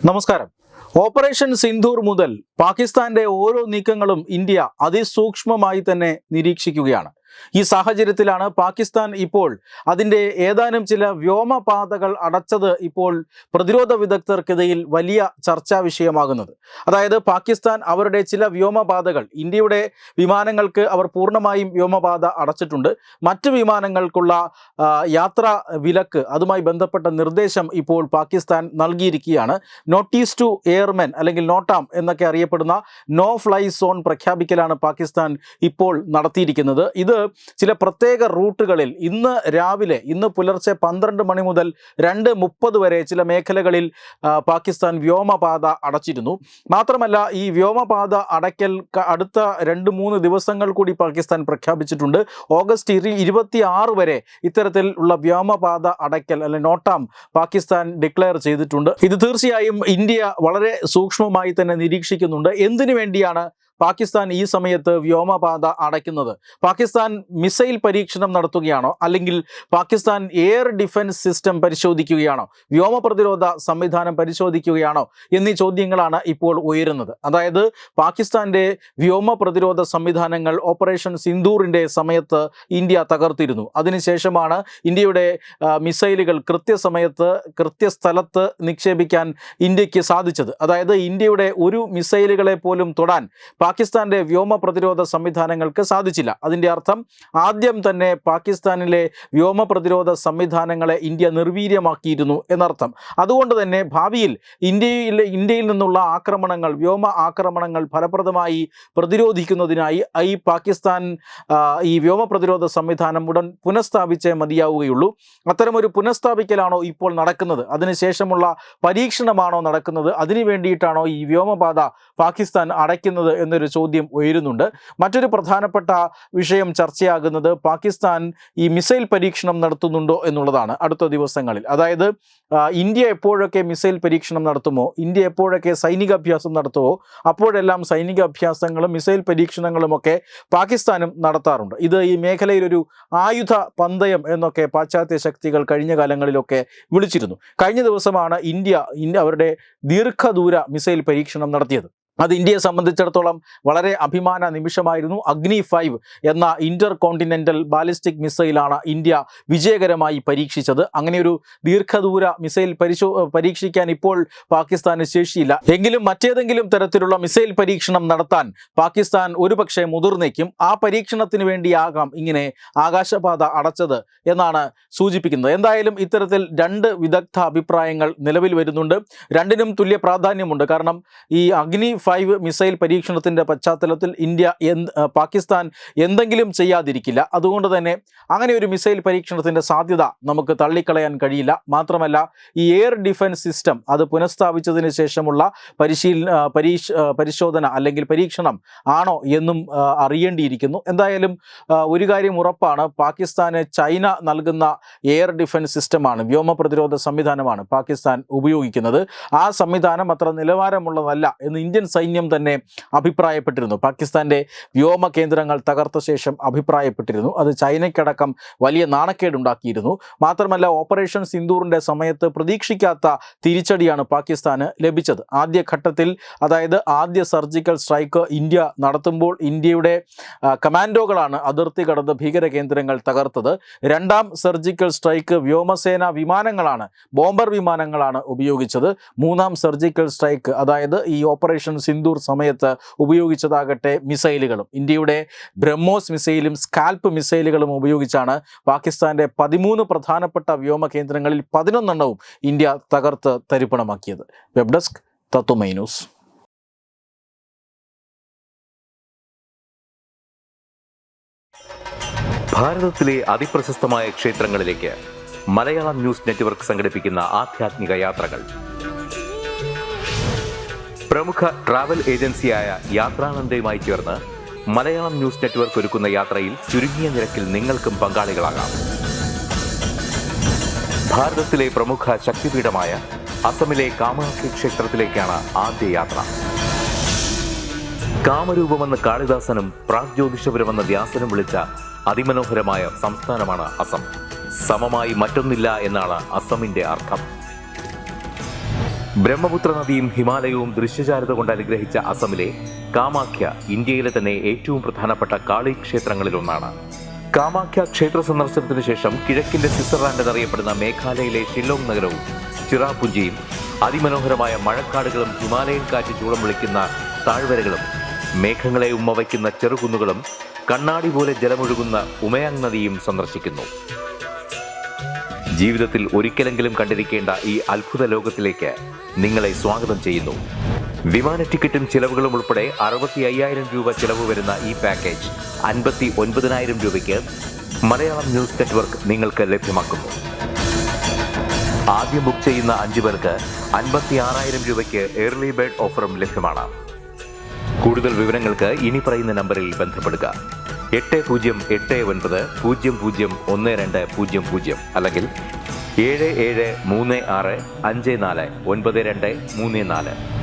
നമസ്കാരം. ഓപ്പറേഷൻ സിന്ദൂർ മുതൽ പാകിസ്ഥാന്റെ ഓരോ നീക്കങ്ങളും ഇന്ത്യ അതിസൂക്ഷ്മമായി തന്നെ നിരീക്ഷിക്കുകയാണ്. ഈ സാഹചര്യത്തിലാണ് പാകിസ്ഥാൻ ഇപ്പോൾ അതിൻ്റെ ഏതാനും ചില വ്യോമപാതകൾ അടച്ചത് ഇപ്പോൾ പ്രതിരോധ വിദഗ്ധർക്കിടയിൽ വലിയ ചർച്ചാ വിഷയമാകുന്നത്. അതായത് പാകിസ്ഥാൻ അവരുടെ ചില വ്യോമപാതകൾ, ഇന്ത്യയുടെ വിമാനങ്ങൾക്ക് അവർ പൂർണ്ണമായും വ്യോമപാത അടച്ചിട്ടുണ്ട്. മറ്റ് വിമാനങ്ങൾക്കുള്ള യാത്രാ വിലക്ക്, അതുമായി ബന്ധപ്പെട്ട നിർദ്ദേശം ഇപ്പോൾ പാകിസ്ഥാൻ നൽകിയിരിക്കുകയാണ്. നോട്ടീസ് ടു എയർമെൻ അല്ലെങ്കിൽ നോട്ടാം എന്നൊക്കെ അറിയപ്പെടുന്ന നോ ഫ്ലൈ സോൺ പ്രഖ്യാപിക്കലാണ് പാകിസ്ഥാൻ ഇപ്പോൾ നടത്തിയിരിക്കുന്നത്. ഇത് ചില പ്രത്യേക റൂട്ടുകളിൽ ഇന്ന് പുലർച്ചെ 12 മണി മുതൽ 2:30 വരെ ചില മേഖലകളിൽ പാകിസ്ഥാൻ വ്യോമപാത അടച്ചിരുന്നു. മാത്രമല്ല, ഈ വ്യോമപാത അടയ്ക്കൽ അടുത്ത 2-3 ദിവസങ്ങൾ കൂടി പാകിസ്ഥാൻ പ്രഖ്യാപിച്ചിട്ടുണ്ട്. ഓഗസ്റ്റ് 26 വരെ ഇത്തരത്തിൽ ഉള്ള വ്യോമപാത അടയ്ക്കൽ അല്ലെങ്കിൽ നോട്ടാം പാകിസ്ഥാൻ ഡിക്ലെയർ ചെയ്തിട്ടുണ്ട്. ഇത് തീർച്ചയായും ഇന്ത്യ വളരെ സൂക്ഷ്മമായി തന്നെ നിരീക്ഷിക്കുന്നുണ്ട്. എന്തിനു വേണ്ടിയാണ് പാകിസ്ഥാൻ ഈ സമയത്ത് വ്യോമപാത അടയ്ക്കുന്നത്? പാകിസ്ഥാൻ മിസൈൽ പരീക്ഷണം നടത്തുകയാണോ, അല്ലെങ്കിൽ പാകിസ്ഥാൻ എയർ ഡിഫൻസ് സിസ്റ്റം പരിശോധിക്കുകയാണോ, വ്യോമ പ്രതിരോധ സംവിധാനം പരിശോധിക്കുകയാണോ എന്നീ ചോദ്യങ്ങളാണ് ഇപ്പോൾ ഉയരുന്നത്. അതായത് പാകിസ്ഥാന്റെ വ്യോമ പ്രതിരോധ സംവിധാനങ്ങൾ ഓപ്പറേഷൻ സിന്ദൂറിൻ്റെ സമയത്ത് ഇന്ത്യ തകർത്തിരുന്നു. അതിനുശേഷമാണ് ഇന്ത്യയുടെ മിസൈലുകൾ കൃത്യസമയത്ത് കൃത്യസ്ഥലത്ത് നിക്ഷേപിക്കാൻ ഇന്ത്യക്ക് സാധിച്ചത്. അതായത് ഇന്ത്യയുടെ ഒരു മിസൈലുകളെ പോലും തൊടാൻ പാകിസ്ഥാന്റെ വ്യോമ പ്രതിരോധ സംവിധാനങ്ങൾക്ക് സാധിച്ചില്ല. അതിൻ്റെ അർത്ഥം ആദ്യം തന്നെ പാകിസ്ഥാനിലെ വ്യോമ പ്രതിരോധ സംവിധാനങ്ങളെ ഇന്ത്യ നിർവീര്യമാക്കിയിരുന്നു എന്നർത്ഥം. അതുകൊണ്ട് തന്നെ ഭാവിയിൽ ഇന്ത്യയിൽ നിന്നുള്ള ആക്രമണങ്ങൾ, വ്യോമ ആക്രമണങ്ങൾ ഫലപ്രദമായി പ്രതിരോധിക്കുന്നതിനായി പാകിസ്ഥാൻ ഈ വ്യോമ പ്രതിരോധ സംവിധാനം ഉടൻ പുനഃസ്ഥാപിച്ചേ മതിയാവുകയുള്ളൂ. അത്തരമൊരു പുനഃസ്ഥാപിക്കലാണോ ഇപ്പോൾ നടക്കുന്നത്? അതിനുശേഷമുള്ള പരീക്ഷണമാണോ നടക്കുന്നത്? അതിനു വേണ്ടിയിട്ടാണോ ഈ വ്യോമപാത പാകിസ്ഥാൻ അടയ്ക്കുന്നത് എന്നൊരു ചോദ്യം ഉയരുന്നുണ്ട്. മറ്റൊരു പ്രധാനപ്പെട്ട വിഷയം ചർച്ചയാകുന്നത് പാകിസ്ഥാൻ ഈ മിസൈൽ പരീക്ഷണം നടത്തുന്നുണ്ടോ എന്നുള്ളതാണ് അടുത്ത ദിവസങ്ങളിൽ. അതായത് ഇന്ത്യ എപ്പോഴൊക്കെ മിസൈൽ പരീക്ഷണം നടത്തുമോ, ഇന്ത്യ എപ്പോഴൊക്കെ സൈനിക അഭ്യാസം നടത്തുമോ, അപ്പോഴെല്ലാം സൈനിക അഭ്യാസങ്ങളും മിസൈൽ പരീക്ഷണങ്ങളുമൊക്കെ പാകിസ്ഥാനും നടത്താറുണ്ട്. ഇത് ഈ മേഖലയിൽ ഒരു ആയുധ പന്തയം എന്നൊക്കെ പാശ്ചാത്യ ശക്തികൾ കഴിഞ്ഞ കാലങ്ങളിലൊക്കെ വിളിച്ചിരുന്നു. കഴിഞ്ഞ ദിവസമാണ് ഇന്ത്യ അവരുടെ ദീർഘദൂര മിസൈൽ പരീക്ഷണം നടത്തിയത്. അത് ഇന്ത്യയെ സംബന്ധിച്ചിടത്തോളം വളരെ അഭിമാന നിമിഷമായിരുന്നു. അഗ്നി 5 എന്ന ഇന്റർ കോണ്ടിനെന്റൽ ബാലിസ്റ്റിക് മിസൈലാണ് ഇന്ത്യ വിജയകരമായി പരീക്ഷിച്ചത്. അങ്ങനെയൊരു ദീർഘദൂര മിസൈൽ പരീക്ഷിക്കാൻ ഇപ്പോൾ പാകിസ്ഥാന് ശേഷിയില്ല. എങ്കിലും മറ്റേതെങ്കിലും തരത്തിലുള്ള മിസൈൽ പരീക്ഷണം നടത്താൻ പാകിസ്ഥാൻ ഒരുപക്ഷെ മുതിർന്നേക്കും. ആ പരീക്ഷണത്തിന് വേണ്ടിയാകാം ഇങ്ങനെ ആകാശപാത അടച്ചത് എന്നാണ് സൂചിപ്പിക്കുന്നത്. എന്തായാലും ഇത്തരത്തിൽ 2 വിദഗ്ധ അഭിപ്രായങ്ങൾ നിലവിൽ വരുന്നുണ്ട്. രണ്ടിനും തുല്യ പ്രാധാന്യമുണ്ട്. കാരണം ഈ അഗ്നി 5 മിസൈൽ പരീക്ഷണത്തിൻ്റെ പശ്ചാത്തലത്തിൽ പാകിസ്ഥാൻ എന്തെങ്കിലും ചെയ്യാതിരിക്കില്ല. അതുകൊണ്ട് തന്നെ അങ്ങനെ ഒരു മിസൈൽ പരീക്ഷണത്തിൻ്റെ സാധ്യത നമുക്ക് തള്ളിക്കളയാൻ കഴിയില്ല. മാത്രമല്ല, ഈ എയർ ഡിഫൻസ് സിസ്റ്റം അത് പുനഃസ്ഥാപിച്ചതിന് ശേഷമുള്ള പരിശോധന അല്ലെങ്കിൽ പരീക്ഷണം ആണോ എന്നും അറിയേണ്ടിയിരിക്കുന്നു. എന്തായാലും ഒരു കാര്യം ഉറപ്പാണ്, പാകിസ്ഥാന് ചൈന നൽകുന്ന എയർ ഡിഫൻസ് സിസ്റ്റമാണ്, വ്യോമ പ്രതിരോധ സംവിധാനമാണ് പാകിസ്ഥാൻ ഉപയോഗിക്കുന്നത്. ആ സംവിധാനം അത്ര നിലവാരമുള്ളതല്ല എന്ന് ഇന്ത്യൻ സൈന്യം തന്നെ അഭിപ്രായപ്പെട്ടിരുന്നു. പാകിസ്ഥാന്റെ വ്യോമ കേന്ദ്രങ്ങൾ തകർത്ത ശേഷം അഭിപ്രായപ്പെട്ടിരുന്നു. അത് ചൈനയ്ക്കടക്കം വലിയ നാണക്കേടുണ്ടാക്കിയിരുന്നു. മാത്രമല്ല, ഓപ്പറേഷൻ സിന്ദൂറിൻ്റെ സമയത്ത് പ്രതീക്ഷിക്കാത്ത തിരിച്ചടിയാണ് പാകിസ്ഥാന് ലഭിച്ചത്. ആദ്യഘട്ടത്തിൽ, അതായത് ആദ്യ സർജിക്കൽ സ്ട്രൈക്ക് ഇന്ത്യ നടത്തുമ്പോൾ ഇന്ത്യയുടെ കമാൻഡോകളാണ് അതിർത്തി കടന്ന് ഭീകര കേന്ദ്രങ്ങൾ തകർത്തത്. രണ്ടാം സർജിക്കൽ സ്ട്രൈക്ക് വ്യോമസേന വിമാനങ്ങളാണ്, ബോംബർ വിമാനങ്ങളാണ് ഉപയോഗിച്ചത്. മൂന്നാം സർജിക്കൽ സ്ട്രൈക്ക്, അതായത് ഈ ഓപ്പറേഷൻ സിന്ദൂർ സമയത്ത് ഉപയോഗിച്ചതാകട്ടെ മിസൈലുകളും, ഇന്ത്യയുടെ ബ്രഹ്മോസ് മിസൈലും സ്കാൽപ്പ് മിസൈലുകളും ഉപയോഗിച്ചാണ് പാകിസ്ഥാന്റെ 13 പ്രധാനപ്പെട്ട വ്യോമ കേന്ദ്രങ്ങളിൽ 11 എണ്ണവും ഇന്ത്യ തകർത്ത് തരിപ്പണമാക്കിയത്. വെബ് ഡെസ്ക് തത്വമൈ ന്യൂസ്. ഭാരതത്തിലെ അതിപ്രശസ്തമായ ക്ഷേത്രങ്ങളിലേക്ക് മലയാളം ന്യൂസ് നെറ്റ്വർക്ക് സംഘടിപ്പിക്കുന്ന ആധ്യാത്മിക യാത്രകൾ. പ്രമുഖ ട്രാവൽ ഏജൻസിയായ യാത്രാനന്ദയുമായി ചേർന്ന് മലയാളം ന്യൂസ് നെറ്റ്വർക്ക് ഒരുക്കുന്ന യാത്രയിൽ ചുരുങ്ങിയ നിരക്കിൽ നിങ്ങൾക്കും പങ്കാളികളാകാം. ഭാരതത്തിലെ പ്രമുഖ ശക്തിപീഠമായ അസമിലെ കാമാഖ്യ ക്ഷേത്രത്തിലേക്കാണ് ആദ്യ യാത്ര. കാമരൂപമെന്ന് കാളിദാസനും പ്രാഗ്ജ്യോതിഷപുരമെന്ന വ്യാസനും വിളിച്ച അതിമനോഹരമായ സംസ്ഥാനമാണ് അസം. സമമായി മറ്റൊന്നില്ല എന്നാണ് അസമിന്റെ അർത്ഥം. ബ്രഹ്മപുത്ര നദിയും ഹിമാലയവും ദൃശ്യചാരുത കൊണ്ട് അനുഗ്രഹിച്ച അസമിലെ കാമാഖ്യ ഇന്ത്യയിലെ തന്നെ ഏറ്റവും പ്രധാനപ്പെട്ട കാളി ക്ഷേത്രങ്ങളിലൊന്നാണ്. കാമാഖ്യ ക്ഷേത്ര സന്ദർശനത്തിന് ശേഷം കിഴക്കിന്റെ സ്വിറ്റ്സർലാൻഡ് എന്നറിയപ്പെടുന്ന മേഘാലയയിലെ ഷില്ലോങ് നഗരവും ചിറാപുഞ്ചിയും അതിമനോഹരമായ മഴക്കാടുകളും ഹിമാലയൻ കാറ്റ് ചൂളം വിളിക്കുന്ന താഴ്വരകളും മേഘങ്ങളെ ഉമ്മവയ്ക്കുന്ന ചെറുകുന്നുകളും കണ്ണാടി പോലെ ജലമൊഴുകുന്ന ഉമയാങ് നദിയും സന്ദർശിക്കുന്നു. ജീവിതത്തിൽ ഒരിക്കലെങ്കിലും കണ്ടിരിക്കേണ്ട ഈ അത്ഭുത ലോകത്തിലേക്ക് നിങ്ങളെ സ്വാഗതം ചെയ്യുന്നു. വിമാന ടിക്കറ്റും ചിലവുകളും ഉൾപ്പെടെ 65,000 രൂപ ചിലവ് വരുന്ന ഈ പാക്കേജ് 59,000 രൂപയ്ക്ക് മലയാളം ന്യൂസ് നെറ്റ്വർക്ക് നിങ്ങൾക്ക് ലഭ്യമാക്കുന്നു. ആദ്യം ബുക്ക് ചെയ്യുന്ന 5 പേർക്ക് 56,000 രൂപയ്ക്ക് ഏർലി ബേർഡ് ഓഫറും ലഭ്യമാണ്. കൂടുതൽ വിവരങ്ങൾക്ക് ഇനി പറയുന്ന നമ്പറിൽ ബന്ധപ്പെടുക. 8089001200 അല്ലെങ്കിൽ 7736549234.